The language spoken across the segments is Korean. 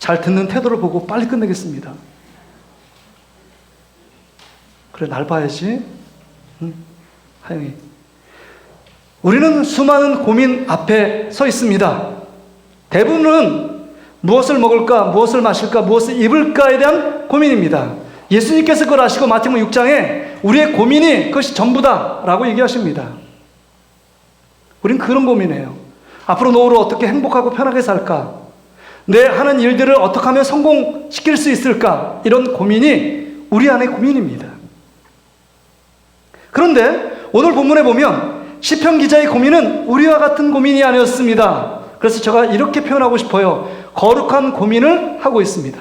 잘 듣는 태도를 보고 빨리 끝내겠습니다. 그래, 날 봐야지. 응? 하영이. 우리는 수많은 고민 앞에 서 있습니다. 대부분은 무엇을 먹을까, 무엇을 마실까, 무엇을 입을까에 대한 고민입니다. 예수님께서 그걸 아시고 마태복음 6장에 우리의 고민이 그것이 전부다라고 얘기하십니다. 우린 그런 고민이에요. 앞으로 노후로 어떻게 행복하고 편하게 살까? 내 하는 일들을 어떻게 하면 성공시킬 수 있을까? 이런 고민이 우리 안의 고민입니다. 그런데 오늘 본문에 보면 시편 기자의 고민은 우리와 같은 고민이 아니었습니다. 그래서 제가 이렇게 표현하고 싶어요. 거룩한 고민을 하고 있습니다.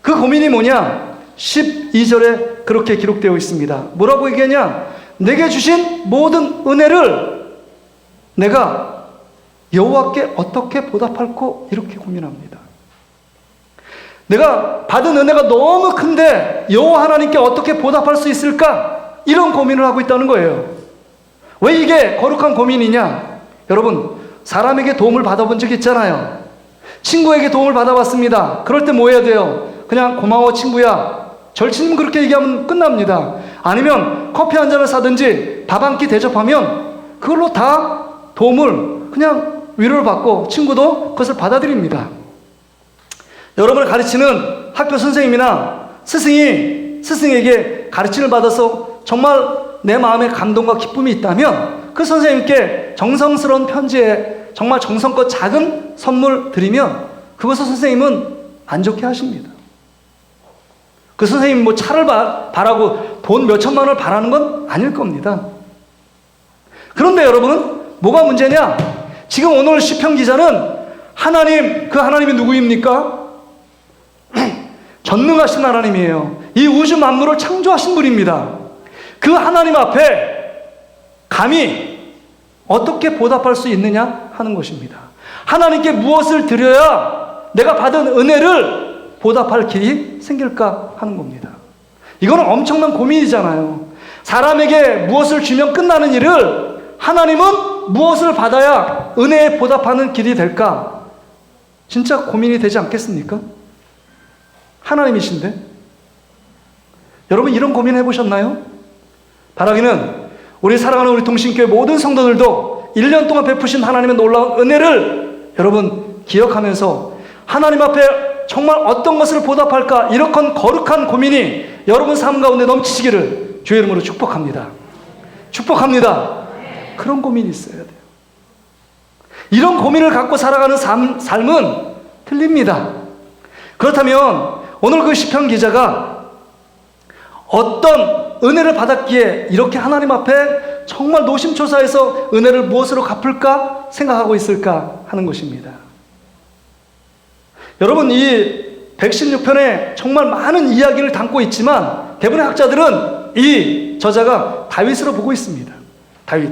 그 고민이 뭐냐? 12절에 그렇게 기록되어 있습니다. 뭐라고 얘기하냐? 내게 주신 모든 은혜를 내가 여호와께 어떻게 보답할꼬? 이렇게 고민합니다. 내가 받은 은혜가 너무 큰데 여호와 하나님께 어떻게 보답할 수 있을까? 이런 고민을 하고 있다는 거예요. 왜 이게 거룩한 고민이냐? 여러분, 사람에게 도움을 받아본 적 있잖아요. 친구에게 도움을 받아봤습니다. 그럴 때 뭐 해야 돼요? 그냥 고마워 친구야. 절친님 그렇게 얘기하면 끝납니다. 아니면 커피 한 잔을 사든지 밥 한 끼 대접하면 그걸로 다 도움을 그냥 위로를 받고 친구도 그것을 받아들입니다. 여러분을 가르치는 학교 선생님이나 스승에게 가르침을 받아서 정말 내 마음에 감동과 기쁨이 있다면 그 선생님께 정성스러운 편지에 정말 정성껏 작은 선물 드리면 그것을 선생님은 안 좋게 하십니다. 그 선생님 뭐 차를 바라고 돈 몇천만 원을 바라는 건 아닐 겁니다. 그런데 여러분, 뭐가 문제냐? 지금 오늘 시편 기자는 하나님, 그 하나님이 누구입니까? 전능하신 하나님이에요. 이 우주 만물을 창조하신 분입니다. 그 하나님 앞에 감히 어떻게 보답할 수 있느냐 하는 것입니다. 하나님께 무엇을 드려야 내가 받은 은혜를 보답할 길이 생길까 하는 겁니다. 이거는 엄청난 고민이잖아요. 사람에게 무엇을 주면 끝나는 일을 하나님은 무엇을 받아야 은혜에 보답하는 길이 될까? 진짜 고민이 되지 않겠습니까? 하나님이신데. 여러분, 이런 고민 해보셨나요? 바라기는 우리 사랑하는 우리 동신교회 모든 성도들도 1년 동안 베푸신 하나님의 놀라운 은혜를 여러분 기억하면서 하나님 앞에 정말 어떤 것을 보답할까, 이렇게 거룩한 고민이 여러분 삶 가운데 넘치시기를 주의 이름으로 축복합니다. 축복합니다. 그런 고민이 있어야 돼요. 이런 고민을 갖고 살아가는 삶은 틀립니다. 그렇다면 오늘 그 시편 기자가 어떤 은혜를 받았기에 이렇게 하나님 앞에 정말 노심초사해서 은혜를 무엇으로 갚을까 생각하고 있을까 하는 것입니다. 여러분, 이 116편에 정말 많은 이야기를 담고 있지만 대부분의 학자들은 이 저자가 다윗으로 보고 있습니다. 다윗.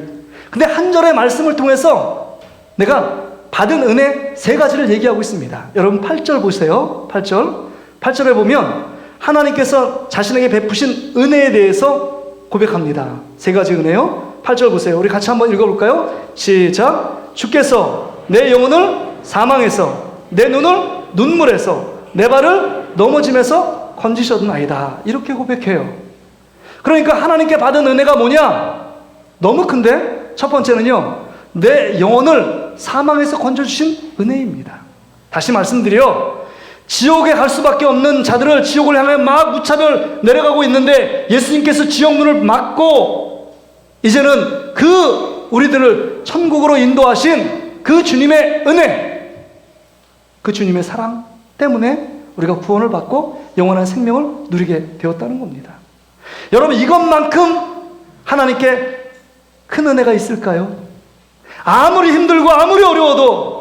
근데 한 절의 말씀을 통해서 내가 받은 은혜 3가지를 얘기하고 있습니다. 여러분 8절 보세요. 8절에 보면 하나님께서 자신에게 베푸신 은혜에 대해서 고백합니다. 3가지 은혜요. 8절 보세요. 우리 같이 한번 읽어볼까요? 시작. 주께서 내 영혼을 사망에서, 내 눈을 눈물에서, 내 발을 넘어짐에서 건지셨나이다. 이렇게 고백해요. 그러니까 하나님께 받은 은혜가 뭐냐? 너무 큰데? 첫 번째는요, 내 영혼을 사망에서 건져주신 은혜입니다. 다시 말씀드려, 지옥에 갈 수밖에 없는 자들을 지옥을 향해 막 무차별 내려가고 있는데 예수님께서 지옥문을 막고 이제는 그 우리들을 천국으로 인도하신 그 주님의 은혜, 그 주님의 사랑 때문에 우리가 구원을 받고 영원한 생명을 누리게 되었다는 겁니다. 여러분, 이것만큼 하나님께 큰 은혜가 있을까요? 아무리 힘들고 아무리 어려워도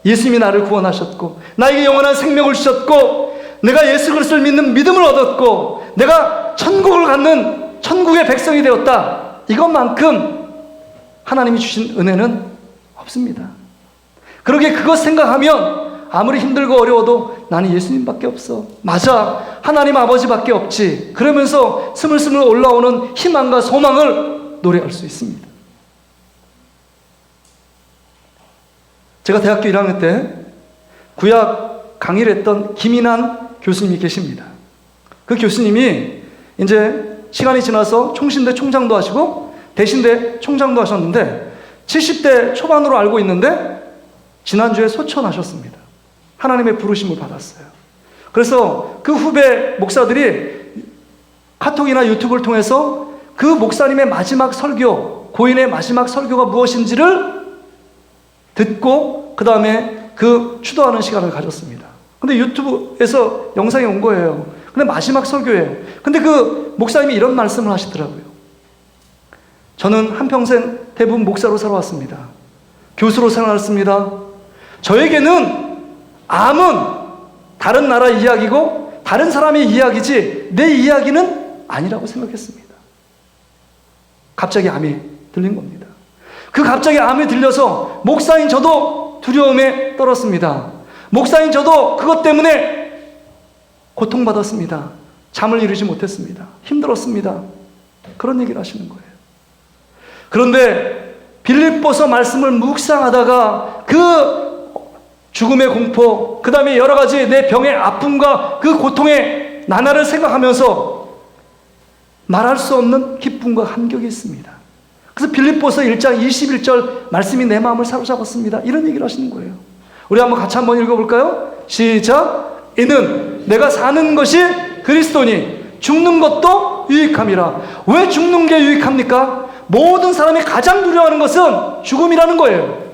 예수님이 나를 구원하셨고 나에게 영원한 생명을 주셨고 내가 예수 그리스도를 믿는 믿음을 얻었고 내가 천국을 갖는 천국의 백성이 되었다. 이것만큼 하나님이 주신 은혜는 없습니다. 그러기에 그것 생각하면 아무리 힘들고 어려워도 나는 예수님밖에 없어. 맞아, 하나님 아버지밖에 없지. 그러면서 스물스물 올라오는 희망과 소망을 노래할 수 있습니다. 제가 대학교 1학년 때 구약 강의를 했던 김인환 교수님이 계십니다. 그 교수님이 이제 시간이 지나서 총신대 총장도 하시고 대신대 총장도 하셨는데 70대 초반으로 알고 있는데 지난주에 소천하셨습니다. 하나님의 부르심을 받았어요. 그래서 그 후배 목사들이 카톡이나 유튜브를 통해서 그 목사님의 마지막 설교, 고인의 마지막 설교가 무엇인지를 듣고 그 다음에 그 추도하는 시간을 가졌습니다. 근데 유튜브에서 영상이 온 거예요. 근데 마지막 설교예요. 근데 그 목사님이 이런 말씀을 하시더라고요. 저는 한평생 대부분 목사로 살아왔습니다. 교수로 살아왔습니다. 저에게는 암은 다른 나라 이야기고 다른 사람의 이야기지 내 이야기는 아니라고 생각했습니다. 갑자기 암이 들린 겁니다. 그 갑자기 암이 들려서 목사인 저도 두려움에 떨었습니다. 목사인 저도 그것 때문에 고통받았습니다. 잠을 이루지 못했습니다. 힘들었습니다. 그런 얘기를 하시는 거예요. 그런데 빌립보서 말씀을 묵상하다가 그 죽음의 공포, 그 다음에 여러 가지 내 병의 아픔과 그 고통의 나날을 생각하면서 말할 수 없는 기쁨과 감격이 있습니다. 그래서 빌립보서 1장 21절 말씀이 내 마음을 사로잡았습니다. 이런 얘기를 하시는 거예요. 우리 같이 한번 읽어볼까요? 시작. 이는 내가 사는 것이 그리스도니 죽는 것도 유익함이라. 왜 죽는 게 유익합니까? 모든 사람이 가장 두려워하는 것은 죽음이라는 거예요.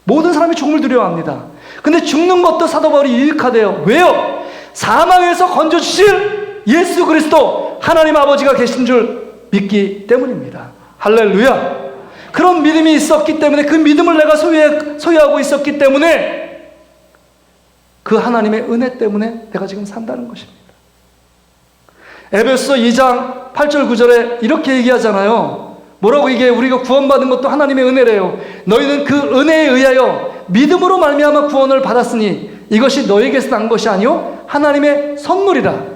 모든 사람이 죽음을 두려워합니다. 근데 죽는 것도 사도 바울이 유익하대요. 왜요? 사망에서 건져주실 예수 그리스도 하나님 아버지가 계신 줄 믿기 때문입니다. 할렐루야. 그런 믿음이 있었기 때문에 그 믿음을 내가 소유하고 있었기 때문에 그 하나님의 은혜 때문에 내가 지금 산다는 것입니다. 에베소서 2장 8절 9절에 이렇게 얘기하잖아요. 뭐라고 이게 우리가 구원받은 것도 하나님의 은혜래요. 너희는 그 은혜에 의하여 믿음으로 말미암아 구원을 받았으니 이것이 너희에게서 난 것이 아니요 하나님의 선물이라.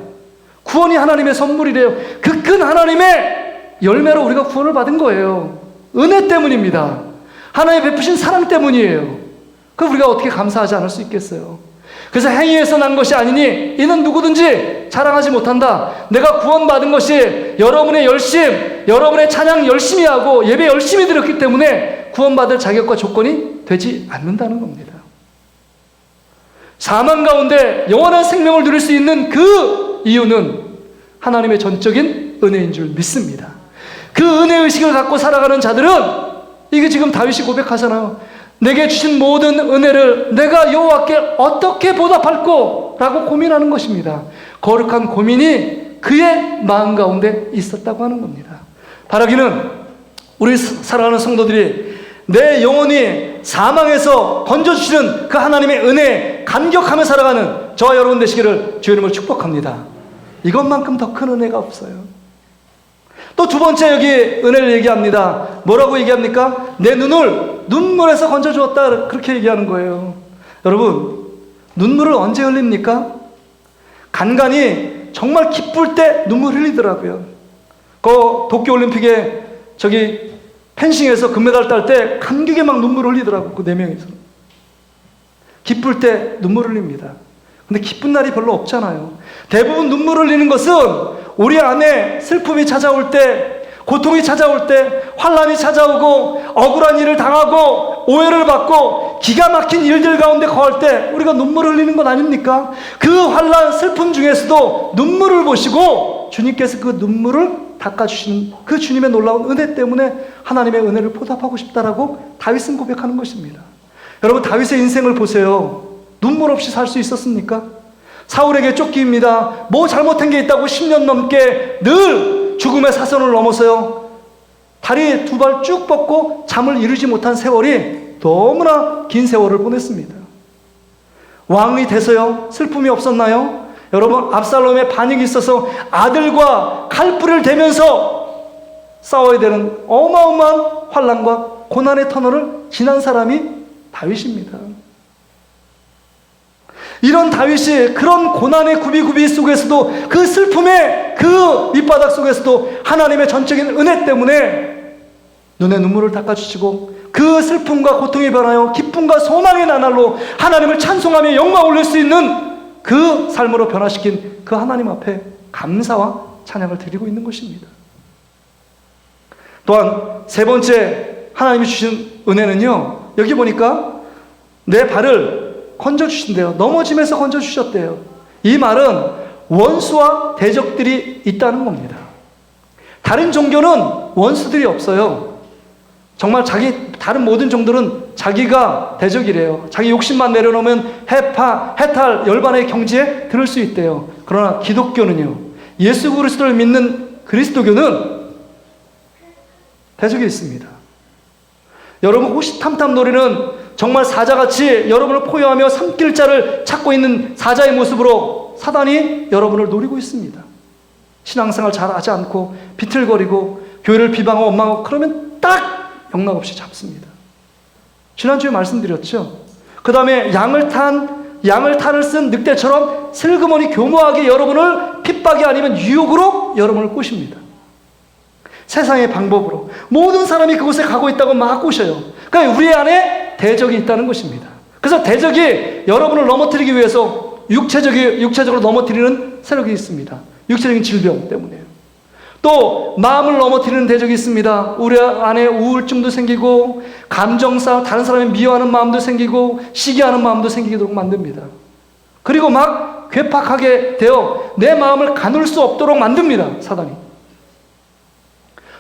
구원이 하나님의 선물이래요. 그 큰 하나님의 열매로 우리가 구원을 받은 거예요. 은혜 때문입니다. 하나님 베푸신 사랑 때문이에요. 그 우리가 어떻게 감사하지 않을 수 있겠어요? 그래서 행위에서 난 것이 아니니 이는 누구든지 자랑하지 못한다. 내가 구원받은 것이 여러분의 열심, 여러분의 찬양 열심히 하고 예배 열심히 드렸기 때문에 구원받을 자격과 조건이 되지 않는다는 겁니다. 사망 가운데 영원한 생명을 누릴 수 있는 그 이유는 하나님의 전적인 은혜인 줄 믿습니다. 그 은혜의식을 갖고 살아가는 자들은 이게 지금 다윗이 고백하잖아요. 내게 주신 모든 은혜를 내가 여호와께 어떻게 보답할꼬? 라고 고민하는 것입니다. 거룩한 고민이 그의 마음 가운데 있었다고 하는 겁니다. 바라기는 우리 사랑하는 성도들이 내 영혼이 사망에서 건져주시는 그 하나님의 은혜에 감격하며 살아가는 저와 여러분 되시기를 주의 이름으로 축복합니다. 이것만큼 더 큰 은혜가 없어요. 또 두 번째 여기 은혜를 얘기합니다. 뭐라고 얘기합니까? 내 눈을 눈물에서 건져주었다. 그렇게 얘기하는 거예요. 여러분, 눈물을 언제 흘립니까? 간간이 정말 기쁠 때 눈물 흘리더라고요. 그 도쿄올림픽에 저기 펜싱에서 금메달 딸 때 감격에 막 눈물 흘리더라고요. 그 4명이서. 기쁠 때 눈물 흘립니다. 근데 기쁜 날이 별로 없잖아요. 대부분 눈물 흘리는 것은 우리 안에 슬픔이 찾아올 때, 고통이 찾아올 때, 환난이 찾아오고 억울한 일을 당하고 오해를 받고 기가 막힌 일들 가운데 거할 때 우리가 눈물을 흘리는 것 아닙니까? 그 환난, 슬픔 중에서도 눈물을 보시고 주님께서 그 눈물을 닦아주시는 그 주님의 놀라운 은혜 때문에 하나님의 은혜를 보답하고 싶다라고 다윗은 고백하는 것입니다. 여러분, 다윗의 인생을 보세요. 눈물 없이 살 수 있었습니까? 사울에게 쫓깁니다. 뭐 잘못한 게 있다고 10년 넘게 늘 죽음의 사선을 넘어서요. 다리 2발 쭉 뻗고 잠을 이루지 못한 세월이 너무나 긴 세월을 보냈습니다. 왕이 돼서요, 슬픔이 없었나요? 여러분, 압살롬의 반역이 있어서 아들과 칼불을 대면서 싸워야 되는 어마어마한 환난과 고난의 터널을 지난 사람이 다윗입니다. 이런 다윗이 그런 고난의 구비구비 속에서도 그 슬픔의 그 밑바닥 속에서도 하나님의 전적인 은혜 때문에 눈에 눈물을 닦아주시고 그 슬픔과 고통이 변하여 기쁨과 소망의 나날로 하나님을 찬송하며 영광 올릴 수 있는 그 삶으로 변화시킨 그 하나님 앞에 감사와 찬양을 드리고 있는 것입니다. 또한 세 번째 하나님이 주신 은혜는요, 여기 보니까 내 발을 건져주신대요. 넘어짐에서 건져주셨대요. 이 말은 원수와 대적들이 있다는 겁니다. 다른 종교는 원수들이 없어요. 정말 다른 모든 종들은 자기가 대적이래요. 자기 욕심만 내려놓으면 해탈, 열반의 경지에 들을 수 있대요. 그러나 기독교는요, 예수 그리스도를 믿는 그리스도교는 대적이 있습니다. 여러분, 호시탐탐놀이는 정말 사자같이 여러분을 포효하며 삼킬 자를 찾고 있는 사자의 모습으로 사단이 여러분을 노리고 있습니다. 신앙생활 잘하지 않고 비틀거리고 교회를 비방하고 원망하고 그러면 딱 영락없이 잡습니다. 지난주에 말씀드렸죠. 그 다음에 양을 쓴 늑대처럼 슬그머니 교묘하게 여러분을 핍박이 아니면 유혹으로 여러분을 꼬십니다. 세상의 방법으로 모든 사람이 그곳에 가고 있다고 막 꼬셔요. 그러니까 우리 안에 대적이 있다는 것입니다. 그래서 대적이 여러분을 넘어뜨리기 위해서 육체적으로 넘어뜨리는 세력이 있습니다. 육체적인 질병 때문에요. 또 마음을 넘어뜨리는 대적이 있습니다. 우리 안에 우울증도 생기고 감정싸움, 다른 사람을 미워하는 마음도 생기고 시기하는 마음도 생기도록 만듭니다. 그리고 막 괴팍하게 되어 내 마음을 가눌 수 없도록 만듭니다. 사단이.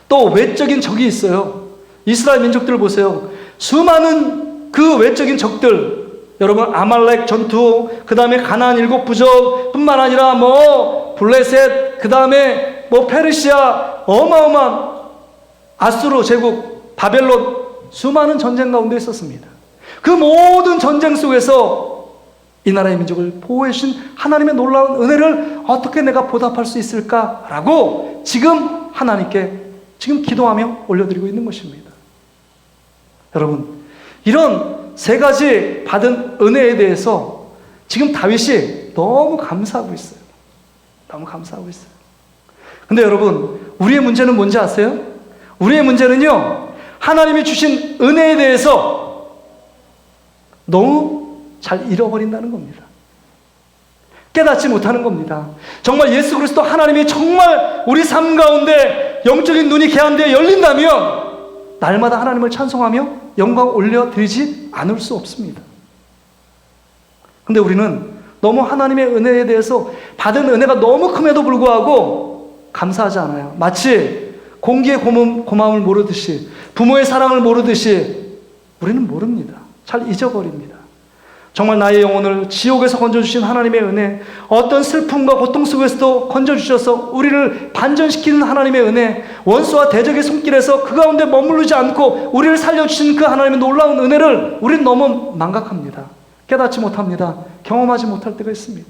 또 외적인 적이 있어요. 이스라엘 민족들 보세요. 수많은 그 외적인 적들, 여러분 아말렉 전투, 그 다음에 가나안 7부족 뿐만 아니라 블레셋, 그 다음에 페르시아, 어마어마한 아수르 제국, 바벨론, 수많은 전쟁 가운데 있었습니다. 그 모든 전쟁 속에서 이 나라의 민족을 보호해 주신 하나님의 놀라운 은혜를 어떻게 내가 보답할 수 있을까라고 지금 하나님께 지금 기도하며 올려드리고 있는 것입니다. 여러분, 이런 세 가지 받은 은혜에 대해서 지금 다윗이 너무 감사하고 있어요. 너무 감사하고 있어요. 근데 여러분, 우리의 문제는 뭔지 아세요? 우리의 문제는요, 하나님이 주신 은혜에 대해서 너무 잘 잃어버린다는 겁니다. 깨닫지 못하는 겁니다. 정말 예수 그리스도 하나님이 정말 우리 삶 가운데 영적인 눈이 개한되어 열린다면 날마다 하나님을 찬송하며 영광 올려드리지 않을 수 없습니다. 근데 우리는 너무 하나님의 은혜에 대해서 받은 은혜가 너무 큼에도 불구하고 감사하지 않아요. 마치 공기의 고마움을 모르듯이, 부모의 사랑을 모르듯이 우리는 모릅니다. 잘 잊어버립니다. 정말 나의 영혼을 지옥에서 건져주신 하나님의 은혜, 어떤 슬픔과 고통 속에서도 건져주셔서 우리를 반전시키는 하나님의 은혜, 원수와 대적의 손길에서 그 가운데 머무르지 않고 우리를 살려주신 그 하나님의 놀라운 은혜를 우리는 너무 망각합니다. 깨닫지 못합니다. 경험하지 못할 때가 있습니다.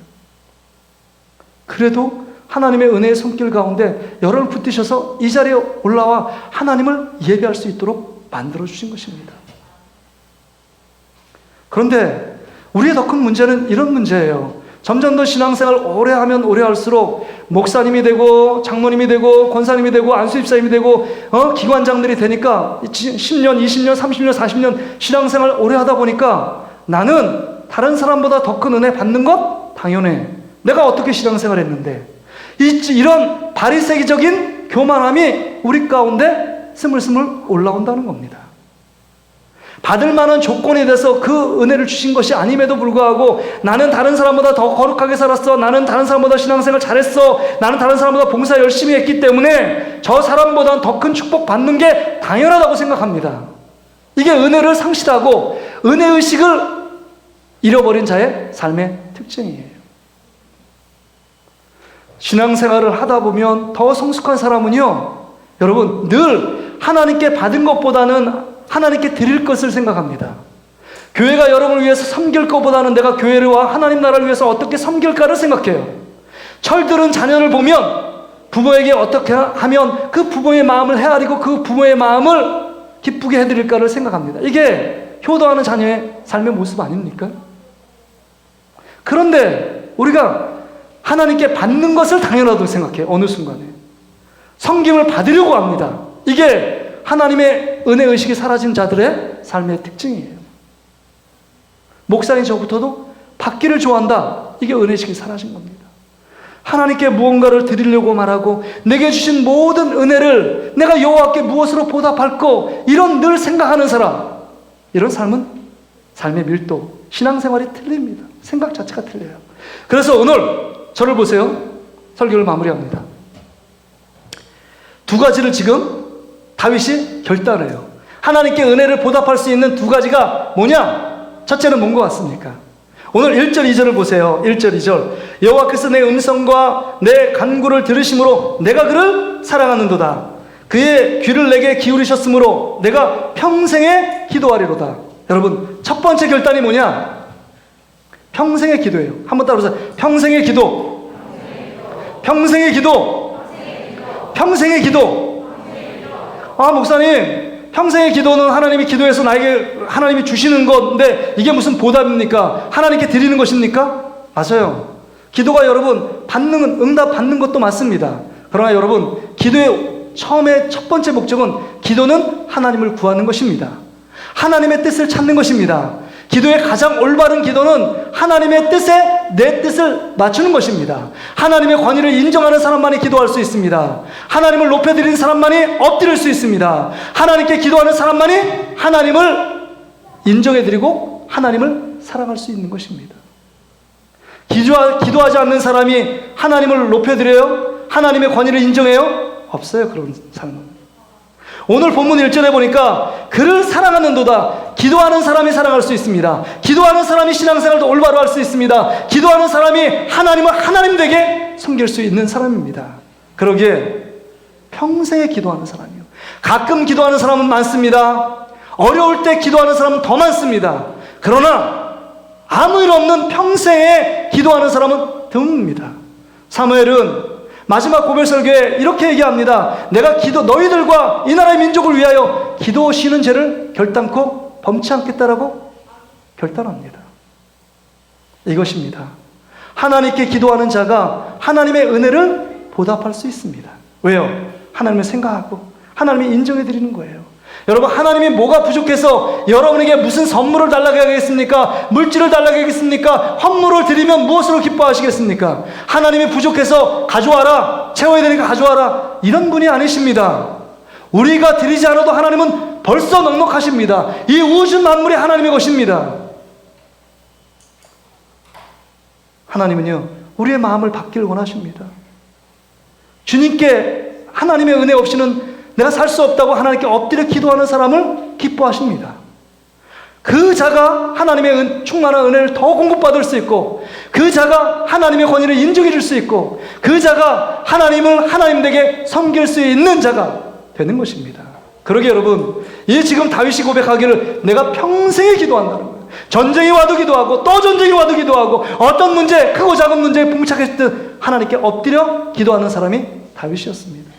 그래도 하나님의 은혜의 손길 가운데 열을 붙이셔서 이 자리에 올라와 하나님을 예배할 수 있도록 만들어주신 것입니다. 그런데 우리의 더 큰 문제는 이런 문제예요. 점점 더 신앙생활 오래 하면 오래 할수록 목사님이 되고 장로님이 되고 권사님이 되고 안수집사님이 되고 기관장들이 되니까 10년, 20년, 30년, 40년 신앙생활 오래 하다 보니까 나는 다른 사람보다 더 큰 은혜 받는 것 당연해. 내가 어떻게 신앙생활 했는데. 이런 바리새기적인 교만함이 우리 가운데 스물스물 올라온다는 겁니다. 받을 만한 조건에 대해서 그 은혜를 주신 것이 아님에도 불구하고 나는 다른 사람보다 더 거룩하게 살았어, 나는 다른 사람보다 신앙생활 잘했어, 나는 다른 사람보다 봉사 열심히 했기 때문에 저 사람보다 더 큰 축복 받는 게 당연하다고 생각합니다. 이게 은혜를 상실하고 은혜의식을 잃어버린 자의 삶의 특징이에요. 신앙생활을 하다 보면 더 성숙한 사람은요, 여러분 늘 하나님께 받은 것보다는 하나님께 드릴 것을 생각합니다. 교회가 여러분을 위해서 섬길 것보다는 내가 교회와 하나님 나라를 위해서 어떻게 섬길까를 생각해요. 철들은 자녀를 보면 부모에게 어떻게 하면 그 부모의 마음을 헤아리고 그 부모의 마음을 기쁘게 해드릴까를 생각합니다. 이게 효도하는 자녀의 삶의 모습 아닙니까? 그런데 우리가 하나님께 받는 것을 당연하다고 생각해요. 어느 순간에. 섬김을 받으려고 합니다. 이게 하나님의 은혜의식이 사라진 자들의 삶의 특징이에요. 목사인 저부터도 받기를 좋아한다. 이게 은혜의식이 사라진 겁니다. 하나님께 무언가를 드리려고 말하고 내게 주신 모든 은혜를 내가 여호와께 무엇으로 보답할까 이런 늘 생각하는 사람, 이런 삶은 삶의 밀도, 신앙생활이 틀립니다. 생각 자체가 틀려요. 그래서 오늘 저를 보세요. 설교를 마무리합니다. 두 가지를 지금 다윗이 결단해요. 하나님께 은혜를 보답할 수 있는 두 가지가 뭐냐? 첫째는 뭔 것 같습니까? 오늘 1절 2절을 보세요. 1절 2절. 여호와께서 내 음성과 내 간구를 들으심으로 내가 그를 사랑하는도다. 그의 귀를 내게 기울이셨으므로 내가 평생에 기도하리로다. 여러분, 첫 번째 결단이 뭐냐? 평생의 기도예요. 한번 따라서 평생의 기도. 평생의 기도. 평생의 기도. 아, 목사님, 평생의 기도는 하나님이 기도해서 나에게 하나님이 주시는 건데 이게 무슨 보답입니까? 하나님께 드리는 것입니까? 맞아요. 기도가 여러분 응답 받는 것도 맞습니다. 그러나 여러분, 기도의 처음에 첫 번째 목적은 기도는 하나님을 구하는 것입니다. 하나님의 뜻을 찾는 것입니다. 기도의 가장 올바른 기도는 하나님의 뜻에 내 뜻을 맞추는 것입니다. 하나님의 권위를 인정하는 사람만이 기도할 수 있습니다. 하나님을 높여드리는 사람만이 엎드릴 수 있습니다. 하나님께 기도하는 사람만이 하나님을 인정해드리고 하나님을 사랑할 수 있는 것입니다. 기도하지 않는 사람이 하나님을 높여드려요? 하나님의 권위를 인정해요? 없어요, 그런 사람은. 오늘 본문 1절에 보니까 그를 사랑하는도다. 기도하는 사람이 사랑할 수 있습니다. 기도하는 사람이 신앙생활도 올바로 할 수 있습니다. 기도하는 사람이 하나님을 하나님 되게 섬길 수 있는 사람입니다. 그러기에 평생에 기도하는 사람이요. 가끔 기도하는 사람은 많습니다. 어려울 때 기도하는 사람은 더 많습니다. 그러나 아무 일 없는 평생에 기도하는 사람은 드뭅니다. 사무엘은 마지막 고별 설교에 이렇게 얘기합니다. 내가 너희들과 이 나라의 민족을 위하여 기도 쉬는 죄를 결단코 범치 않겠다라고 결단합니다. 이것입니다. 하나님께 기도하는 자가 하나님의 은혜를 보답할 수 있습니다. 왜요? 하나님을 생각하고 하나님이 인정해 드리는 거예요. 여러분, 하나님이 뭐가 부족해서 여러분에게 무슨 선물을 달라고 하겠습니까? 물질을 달라고 하겠습니까? 환물을 드리면 무엇으로 기뻐하시겠습니까? 하나님이 부족해서 가져와라, 채워야 되니까 가져와라, 이런 분이 아니십니다. 우리가 드리지 않아도 하나님은 벌써 넉넉하십니다. 이 우주 만물이 하나님의 것입니다. 하나님은요, 우리의 마음을 받기를 원하십니다. 주님께 하나님의 은혜 없이는 내가 살 수 없다고 하나님께 엎드려 기도하는 사람을 기뻐하십니다. 그 자가 하나님의 충만한 은혜를 더 공급받을 수 있고, 그 자가 하나님의 권위를 인정해 줄 수 있고, 그 자가 하나님을 하나님 되게 섬길 수 있는 자가 되는 것입니다. 그러게 여러분, 이 지금 다윗이 고백하기를 내가 평생에 기도한다는 거예요. 전쟁이 와도 기도하고 또 전쟁이 와도 기도하고 어떤 문제, 크고 작은 문제에 봉착했을 때 하나님께 엎드려 기도하는 사람이 다윗이었습니다.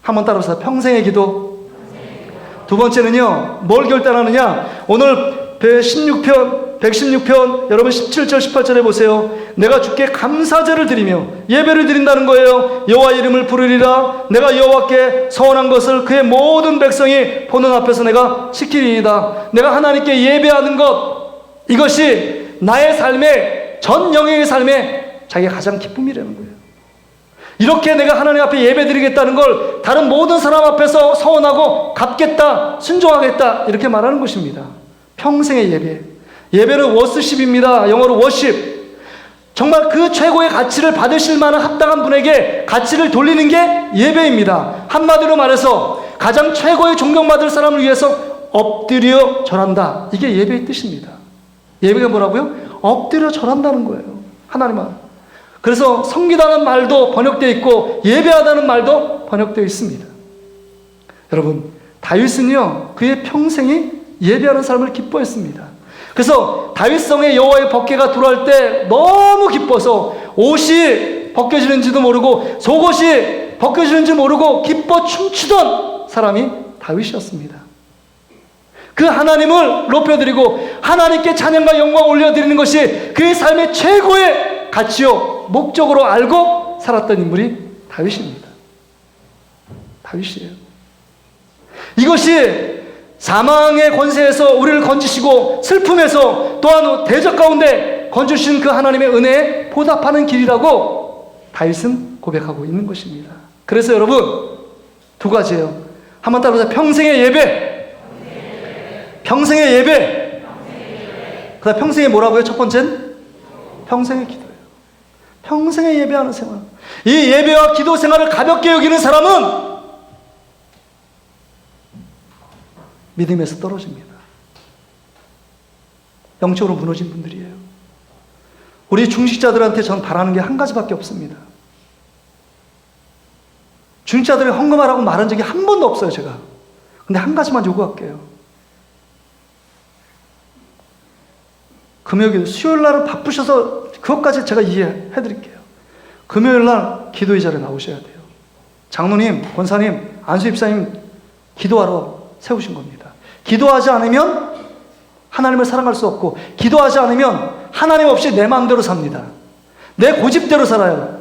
한번 따라서 평생의 기도. 두 번째는요, 뭘 결단하느냐? 오늘 116편 여러분 17절 18절에 보세요. 내가 주께 감사제를 드리며 예배를 드린다는 거예요. 여호와 이름을 부르리라. 내가 여호와께 서원한 것을 그의 모든 백성이 보는 앞에서 내가 지키리이다. 내가 하나님께 예배하는 것, 이것이 나의 삶의 전 영역의 삶에 자기가 가장 기쁨이라는 거예요. 이렇게 내가 하나님 앞에 예배 드리겠다는 걸 다른 모든 사람 앞에서 서원하고 갚겠다, 순종하겠다, 이렇게 말하는 것입니다. 평생의 예배. 예배는 워스십입니다. 영어로 워십. 정말 그 최고의 가치를 받으실 만한 합당한 분에게 가치를 돌리는 게 예배입니다. 한마디로 말해서 가장 최고의 존경받을 사람을 위해서 엎드려 절한다. 이게 예배의 뜻입니다. 예배가 뭐라고요? 엎드려 절한다는 거예요. 하나님 앞. 그래서 섬기다는 말도 번역되어 있고 예배하다는 말도 번역되어 있습니다. 여러분, 다윗은요, 그의 평생이 예배하는 삶을 기뻐했습니다. 그래서 다윗성에 여호와의 법궤가 들어올 때 너무 기뻐서 옷이 벗겨지는지도 모르고 속옷이 벗겨지는지 모르고 기뻐 춤추던 사람이 다윗이었습니다. 그 하나님을 높여드리고 하나님께 찬양과 영광 올려드리는 것이 그의 삶의 최고의 가치요 목적으로 알고 살았던 인물이 다윗입니다. 다윗이에요. 이것이 사망의 권세에서 우리를 건지시고 슬픔에서 또한 대적 가운데 건져주신 그 하나님의 은혜에 보답하는 길이라고 다윗은 고백하고 있는 것입니다. 그래서 여러분, 두 가지예요. 한번 따라서 평생의 예배. 평생의 예배. 그 다음 평생의 뭐라고요? 첫 번째는 평생의 기도예요. 평생의 예배하는 생활. 이 예배와 기도 생활을 가볍게 여기는 사람은 믿음에서 떨어집니다. 영적으로 무너진 분들이에요. 우리 중직자들한테 전 바라는 게 한 가지밖에 없습니다. 중직자들이 헌금하라고 말한 적이 한 번도 없어요, 제가. 근데 한 가지만 요구할게요. 금요일, 수요일 날은 바쁘셔서 그것까지 제가 이해해드릴게요. 금요일 날 기도의 자리에 나오셔야 돼요. 장로님, 권사님, 안수입사님 기도하러 세우신 겁니다. 기도하지 않으면 하나님을 사랑할 수 없고, 기도하지 않으면 하나님 없이 내 마음대로 삽니다. 내 고집대로 살아요.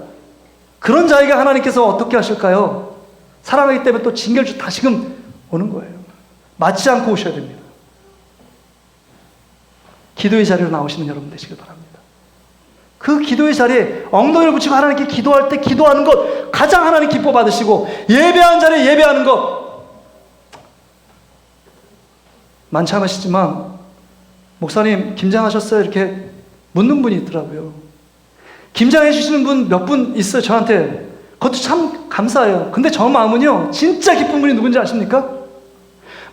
그런 자에게 하나님께서 어떻게 하실까요? 사랑하기 때문에 또 징계를 다시금 오는 거예요. 맞지 않고 오셔야 됩니다. 기도의 자리로 나오시는 여러분 되시길 바랍니다. 그 기도의 자리에 엉덩이를 붙이고 하나님께 기도할 때 기도하는 것 가장 하나님 기뻐 받으시고, 예배하는 자리에 예배하는 것 많지 않으시지만, 목사님 김장하셨어요? 이렇게 묻는 분이 있더라고요. 김장해 주시는 분 몇 분 있어요, 저한테. 그것도 참 감사해요. 근데 저 마음은요, 진짜 기쁜 분이 누군지 아십니까?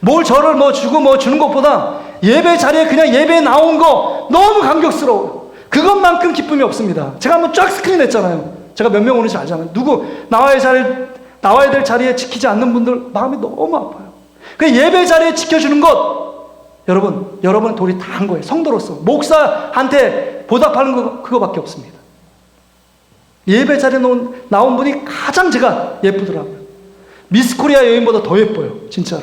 뭘 저를 뭐 주고 뭐 주는 것보다 예배 자리에 그냥 예배에 나온 거 너무 감격스러워요. 그것만큼 기쁨이 없습니다. 제가 한번 쫙 스크린 했잖아요. 제가 몇 명 오는지 알잖아요. 누구 나와야 될 자리에 지키지 않는 분들 마음이 너무 아파요. 그 예배 자리에 지켜주는 것, 여러분 도리 다 한 거예요. 성도로서 목사한테 보답하는 거 그거밖에 없습니다. 예배 자리에 나온 분이 가장 제가 예쁘더라고요. 미스코리아 여인보다 더 예뻐요, 진짜로.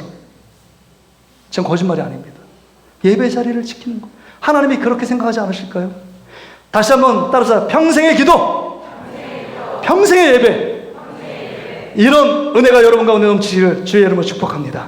전 거짓말이 아닙니다. 예배 자리를 지키는 거, 하나님이 그렇게 생각하지 않으실까요? 다시 한번 따라서 평생의 기도, 평생의 예배. 이런 은혜가 여러분 가운데 넘치기를 주의 이름으로 축복합니다.